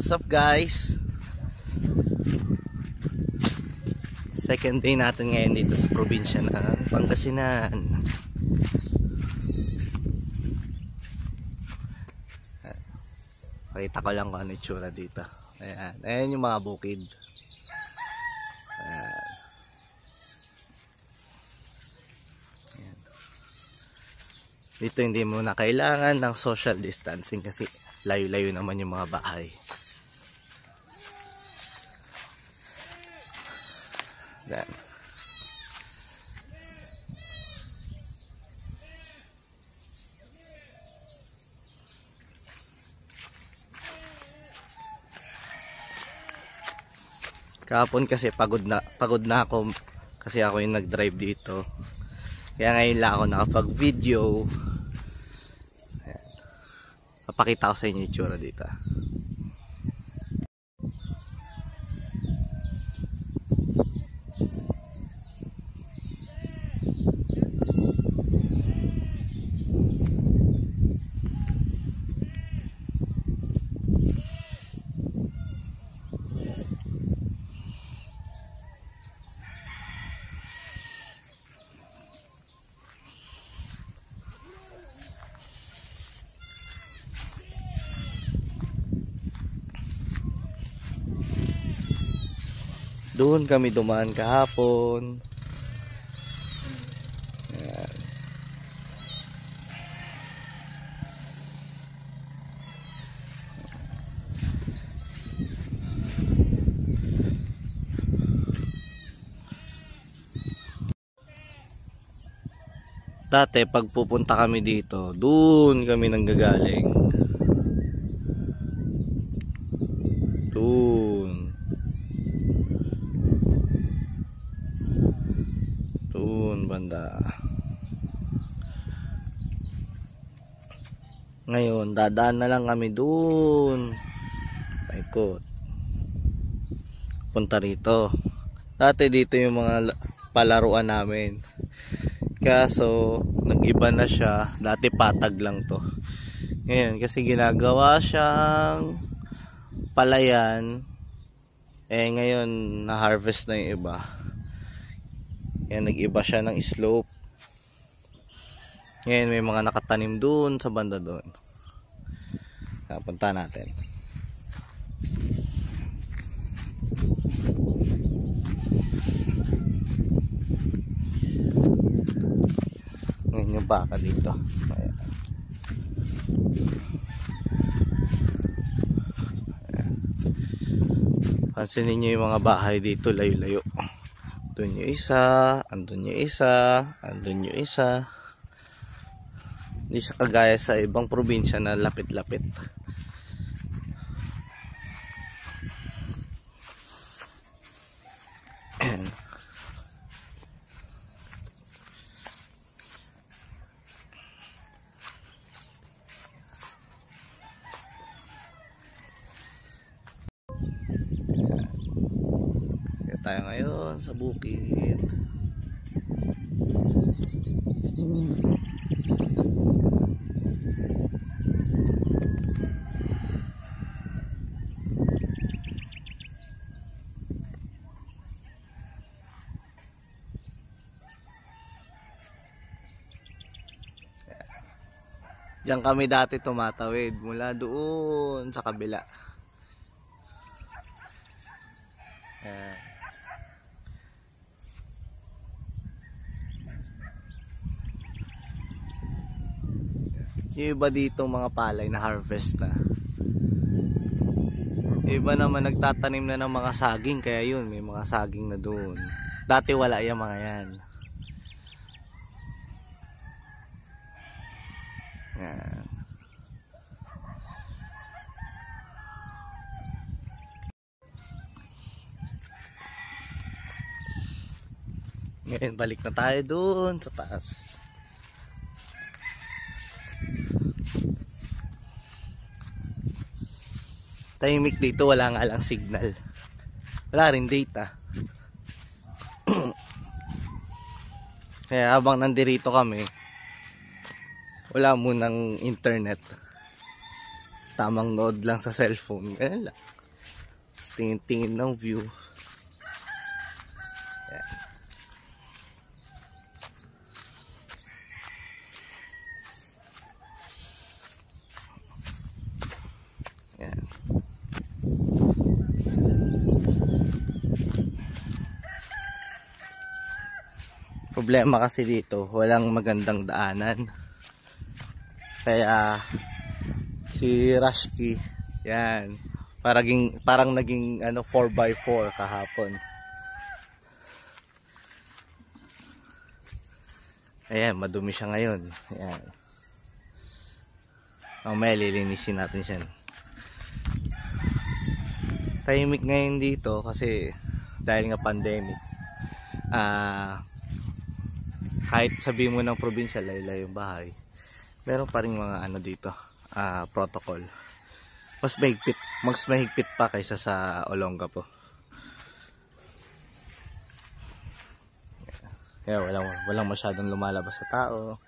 What's up guys? Second day natin ngayon dito sa probinsya ng Pangasinan. Pakita ko lang kung ano itsura dito. Ayan, ayan yung mga bukid. Ayan. Ayan. Dito hindi mo na kailangan ng social distancing kasi layo-layo naman yung mga bahay. Ayan. Kahapon kasi pagod na ako kasi ako yung nag-drive dito. Kaya ngayon lang ako nakapag-video. Papakita ko sa inyo yung itsura dito. Doon kami dumaan kahapon. Ayan. Dati pag pupunta kami dito, doon kami nanggagaling. Doon banda. Ngayon dadaan na lang kami doon, paikot punta rito. Dati dito yung mga palaruan namin, kaso nag-iba na siya. Dati patag lang to, ngayon kasi ginagawa siyang palayan. Ngayon na harvest na yung iba. Yan, nag-iba siya ng slope. Ngayon may mga nakatanim doon sa banda doon. Punta natin. Ngayon yung baka dito. Ayan. Ayan. Pansinin nyo yung mga bahay dito, layo-layo. Andun yung isa, andun yung isa, andun yung isa. Hindi siya kagaya sa ibang probinsya na lapit-lapit. Tayo ngayon sa bukid. Diyan kami dati tumatawid mula doon sa kabila. Yung iba dito mga palay na harvest na. Yung iba naman nagtatanim na ng mga saging, kaya yun may mga saging na doon. Dati wala yung mga yan. Yan. Ngayon balik na tayo doon sa taas. Tahimik dito, wala nga lang signal. Wala rin data. Kaya habang nandirito kami, wala munang internet. Tamang node lang sa cellphone. Ganun lang. Tingin-tingin ng view. Yan. Yan. Problema kasi dito, walang magandang daanan. Kaya si Rashki, yan, parang naging 4x4 kahapon. Ayan, madumi siya ngayon. Ayan. Mamaya lilinisin natin siya. Tahimik ngayon dito kasi dahil nga pandemic. Kahit sabihin mo ng probinsya, layo-layo yung bahay, meron pa rin mga dito, protocol. Mas mahigpit pa kaysa sa Olongapo. Kaya walang masyadong lumalabas sa tao.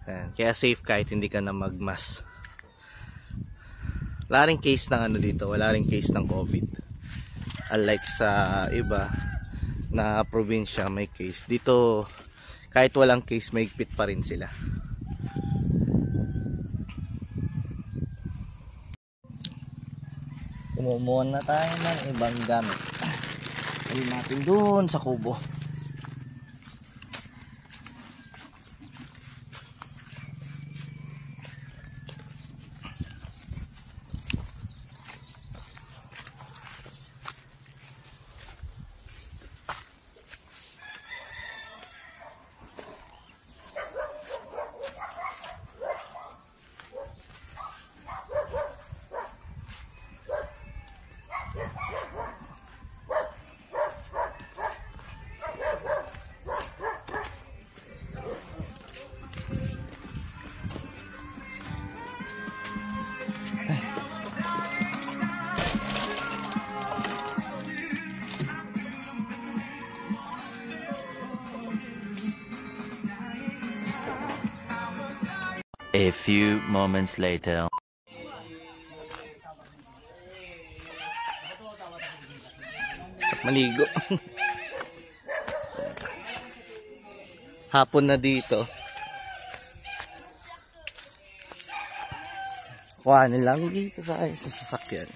Ayan. Kaya safe kahit hindi ka na magmas. Wala ring case ng dito, wala ring case ng COVID. Unlike sa iba na probinsya may case. Dito kahit walang case, mahigpit pa rin sila. Kumuha na tayo ng ibang gamit. Dali natin doon sa kubo. A few moments later. Maligo. Hapon na dito. Kuha nilang dito sa sasakyan.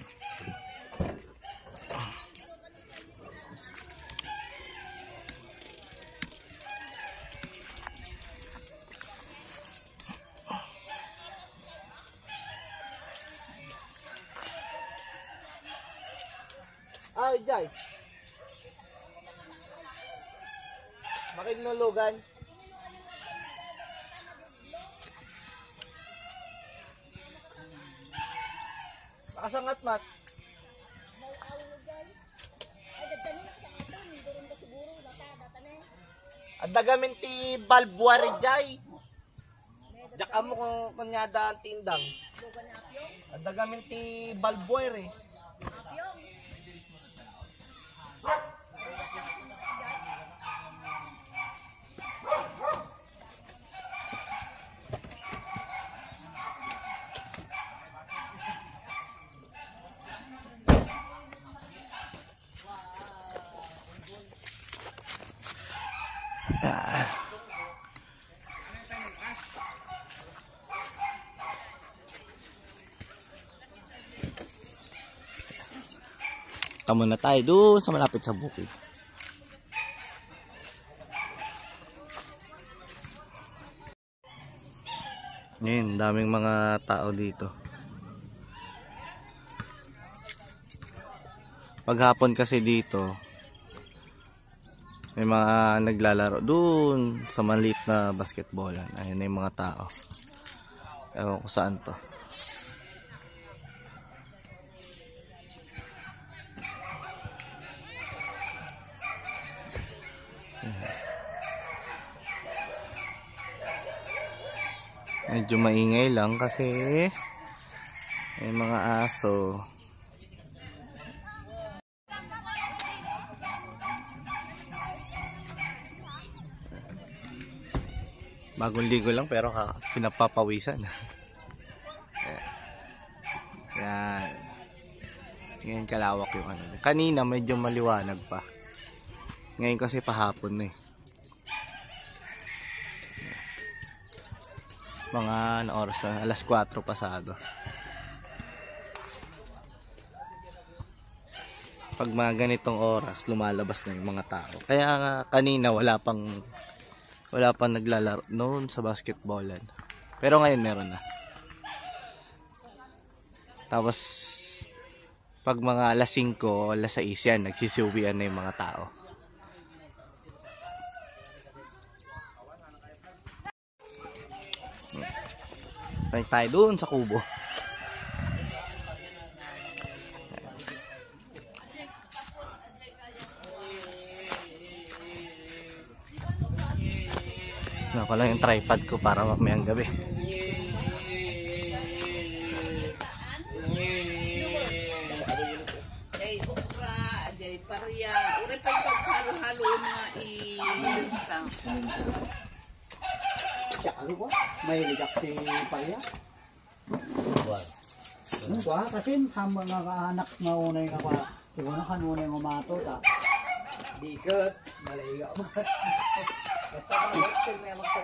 Ay, Jai. Makignulugan. Makasangat, Mat. Adagamin ti balbuari, Jai. Jaka mo kung kanyada ang tindang. Adagamin ti balbuari. Tamo na tayo doon sa malapit sa bukid. Ngayon, daming mga tao dito. Paghapon kasi dito, may mga naglalaro doon sa maliit na basketballan. Ayun na yung mga tao. Ewan ko saan to. Medyo maingay lang kasi may mga aso. Bagong ligo lang pero pinapapawisan. Yan. Ngayon kalawak yung ano. Kanina medyo maliwanag pa. Ngayon kasi pahapon na eh. Mga ano, oras na, alas 4 pasado. Pag mga ganitong oras, lumalabas na yung mga tao. Kaya kanina wala pang naglalaro noon sa basketballan. Pero ngayon meron na. Tapos pag mga alas 5, alas 6 yan, nagsisiuwian na yung mga tao. Balik tayo doon sa kubo. Nga pala yung tripod ko para mamayang gabi. Jay okra, jay parya, uri pa yung paghalo-halo nga i-isang. Siya ano ba? May ligakti parya. Ano ba? Kasi hamang nga anak nga unay nga pa. Iba na kanunay nga mato ta. Dikat, malayo.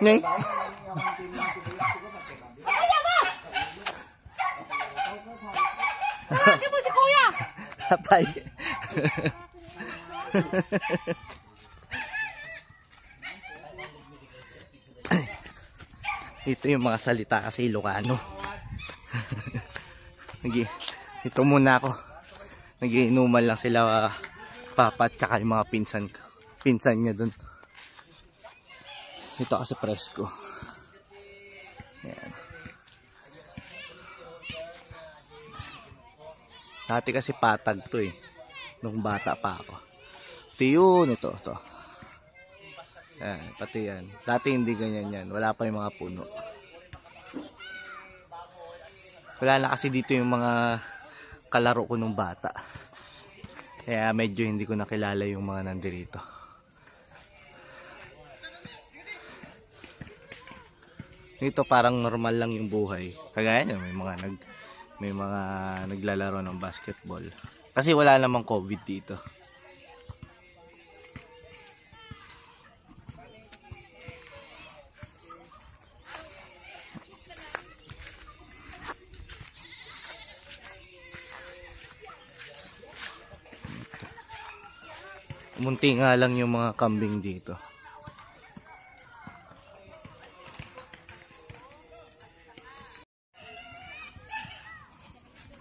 Ngay. Bakit mo si Kuya? Patay. Ito yung mga salita kasi Ilocano. Ito muna ako. Nagiinuman lang sila papa at saka yung mga pinsan niya dun. Ito kasi presko. Ayan. Dati kasi patag to eh. Nung bata pa ako. Ito yun, ito. Ayan, pati yan. Dati hindi ganyan yan. Wala pa yung mga puno. Wala na kasi dito yung mga kalaro ko nung bata. Kaya medyo hindi ko nakilala yung mga nandirito. Dito parang normal lang yung buhay. Kagaya nyo, may mga naglalaro ng basketball. Kasi wala namang COVID dito. Munti nga lang yung mga kambing dito.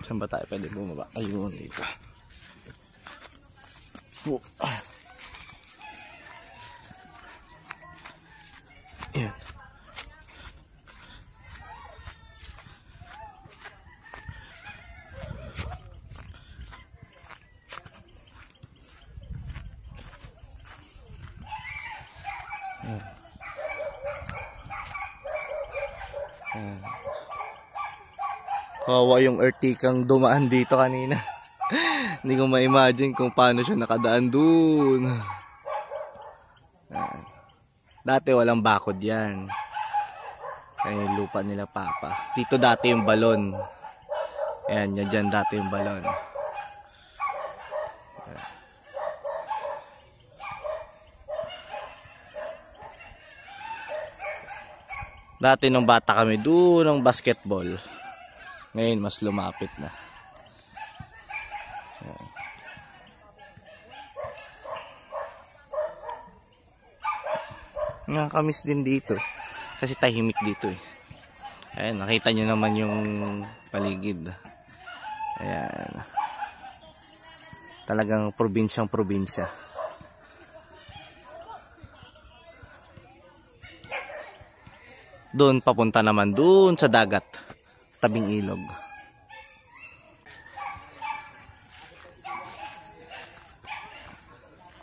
Saan ba tayo pwede bumaba? Ayun dito. Ayan. Kawawa yung Ertikang dumaan dito kanina. Hindi ko ma-imagine kung paano siya nakadaan dun. Dati walang bakod yan. Kaya yung lupa nila papa. Dito dati yung balon. Ayan, yan dyan dati yung balon. Dati nung bata kami doon ng basketball. Ngayon mas lumapit na. Nakakamiss din dito. Kasi tahimik dito eh. Ayan, nakita nyo naman yung paligid. Ayan. Talagang probinsyang probinsya. Doon papunta naman doon sa dagat, tabing ilog.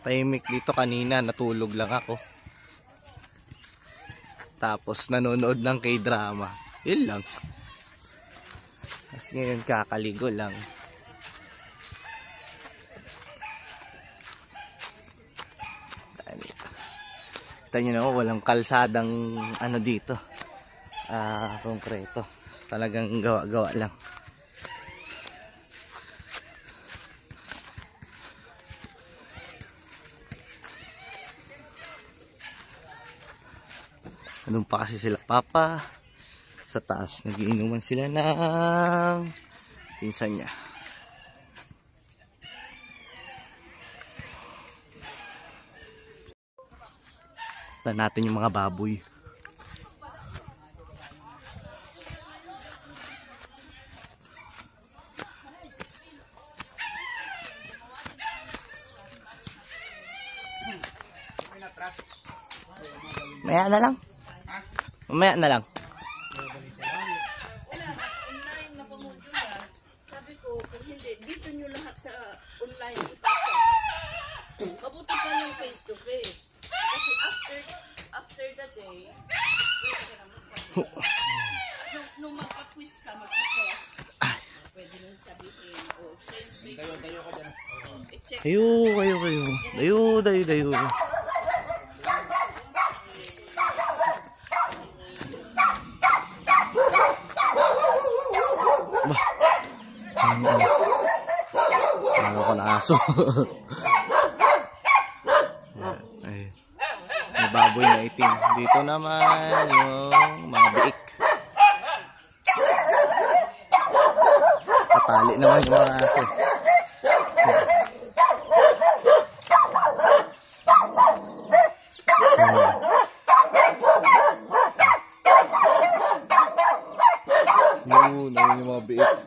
Tahimik dito kanina, natulog lang ako. Tapos nanonood ng K-drama. Yun lang. Tapos ngayon kakaligo lang. Kita nyo na, walang kalsadang ano dito. Konkreto. Talagang gawa-gawa lang. Doon pa kasi sila papa. Sa taas, nagiinuman sila ng pinsan niya. Tignan natin yung mga baboy. Maya na lang. Mamaya na lang. Online na pamudula. Sabi ko, kung hindi, dito nyo lahat sa online ipasa. Mabuti pa yung face to face. Kasi after the day, nung magpa-quiz ka, magpa-test, pwede nung sabihin, oh, since may... Dayo ko dyan. Dayo. Ano ko na aso. Ay, may baboy na itim. Dito naman yung mga biik. Patali naman yung mga aso. Yun yung mga biik.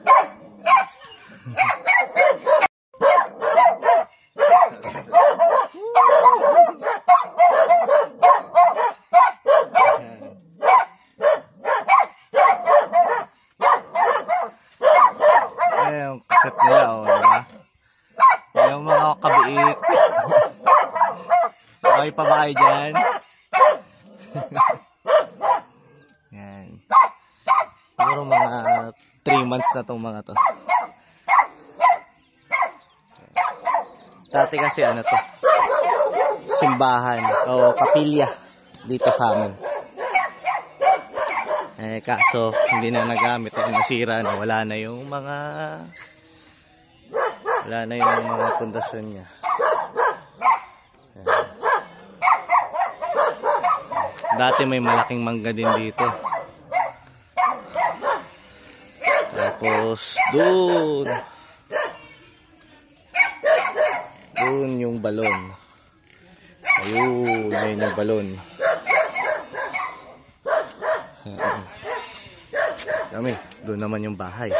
Yung kakit nila, o, diba? Yung mga kabiik. Okay pa ba kayo dyan? Yan. Siguro mga 3 months na itong mga to. Dati kasi ano to, simbahan o kapilya dito sa amin. Kaso hindi na nagamit o nasira na, wala na yung mga pundasyon niya. Dati may malaking mangga din dito. Tapos doon yung balon. Ayun yung balon. Kami, doon naman yung bahay.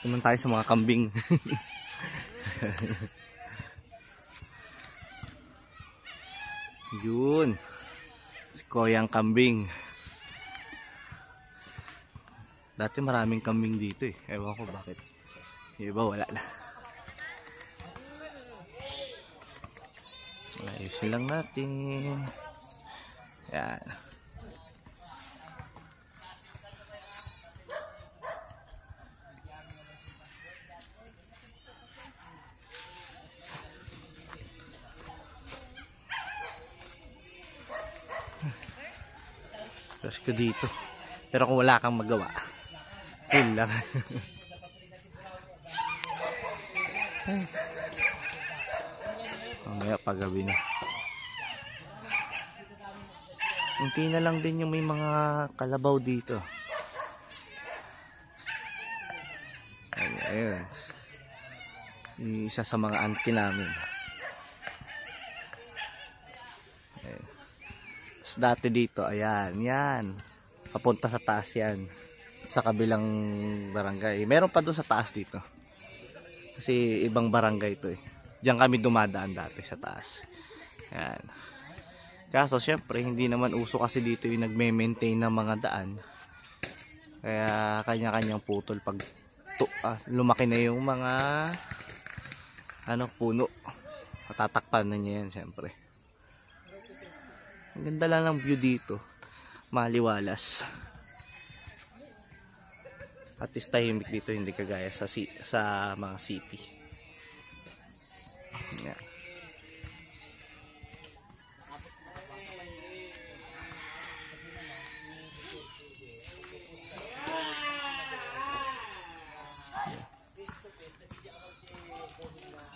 Naman tayo sa mga kambing. Yun. Koyang kambing. Dati maraming kambing dito eh. Ewan ko bakit. Yung iba wala na. Ayusin lang natin. Yan. Tapos ko dito. Pero kung wala kang magawa, yun lang. Mamaya paggabi na. Unti na lang din yung may mga kalabaw dito. Ayun. Isa sa mga auntie namin. Ayun. Dati dito, ayan, yan. Papunta sa taas yan. Sa kabilang barangay. Meron pa doon sa taas dito. Kasi ibang barangay ito eh. Diyan kami dumadaan dati sa taas. Ayan. Kaso syempre, hindi naman uso kasi dito yung nagme-maintain ng mga daan. Kaya kanya-kanyang putol pag lumaki na yung mga puno. Tatakpan na niya yan syempre. Ang ganda lang ng view dito. Maliwalas. At least tahimik dito, hindi kagaya sa mga city. Yeah.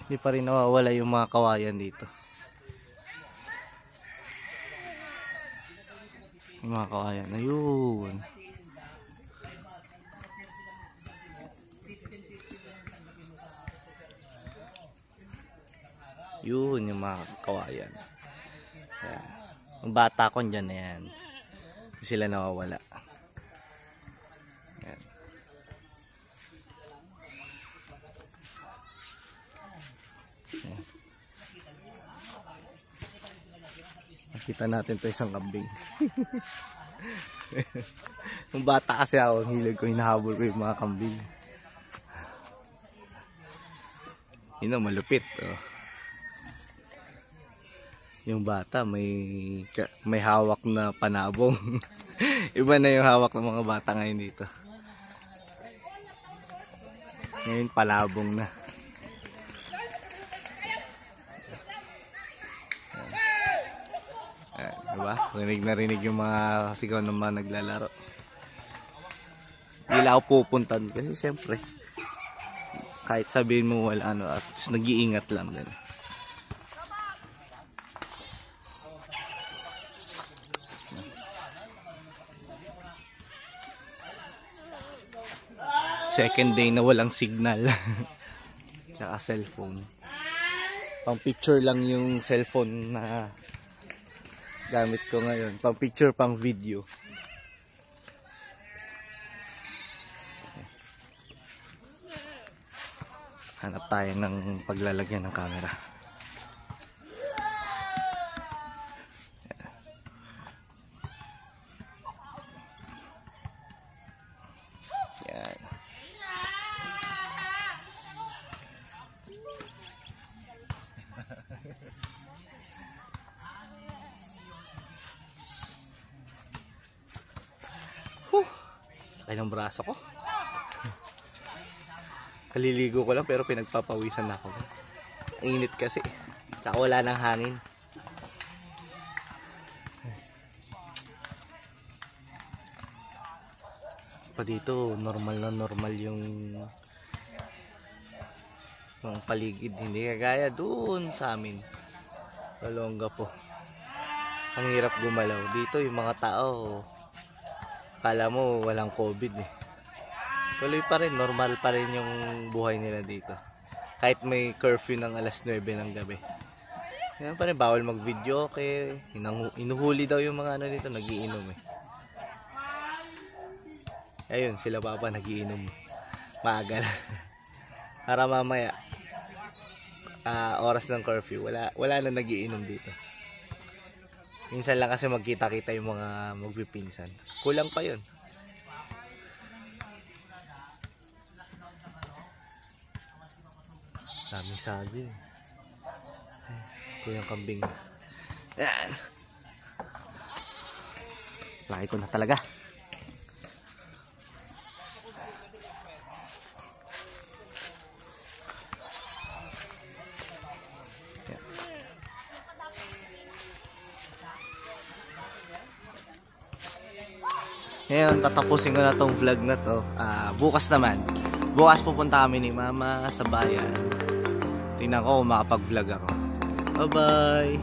Hindi pa rin nawawala yung mga kawayan dito. Yung mga kawayan. Ayun. Yun yung mga kawayan. Ayan. Ang bata ko dyan na yan. Hindi sila nawawala. Ayan. Ayan. Nakita natin ito isang kambing. Nung bata kasi ako, ang hilig ko, hinahabol ko yung mga kambing. Yun ang malupit. Oh. Yung bata may hawak na panabong. Iba na yung hawak ng mga bata ngayon dito. Ngayon palabong na. Diba? Rinig na rinig yung mga sigaw ng mga naglalaro. Hindi lang ako pupuntan kasi siyempre kahit sabihin mo wala ano at nag-iingat lang din. Second day na walang signal. Tsaka cellphone. Pang picture lang yung cellphone na gamit ko ngayon. Pang picture, pang video. Hanap tayo ng paglalagyan ng camera. Yan. Laki ng braso ko. Kaliligo ko lang pero pinagpapawisan na ako. Init kasi. Tsaka wala nang hangin. Pa dito normal na normal yung paligid. Hindi kagaya doon sa amin. Kalongga po. Ang hirap gumalaw. Dito yung mga tao akala mo walang COVID eh. Tuloy pa rin, normal pa rin yung buhay nila dito. Kahit may curfew ng alas 9 ng gabi. Yan pa rin, bawal mag-video okay. Inuhuli daw yung mga ano dito, nagiinom eh. Ayun, sila papa nagiinom. Maaga na. Para mamaya, oras ng curfew, wala na nagiinom dito. Minsan lang kasi magkita-kita yung mga magpipinsan. Kulang pa yun. Daming sabi. Ito yung kambing. Yan. Laki ko na talaga. Ngayon, tatapusin ko na tong vlog na to. Bukas naman. Bukas pupunta kami ni Mama sa bayan. Tingnan ko kung makapag-vlog ako. Bye-bye!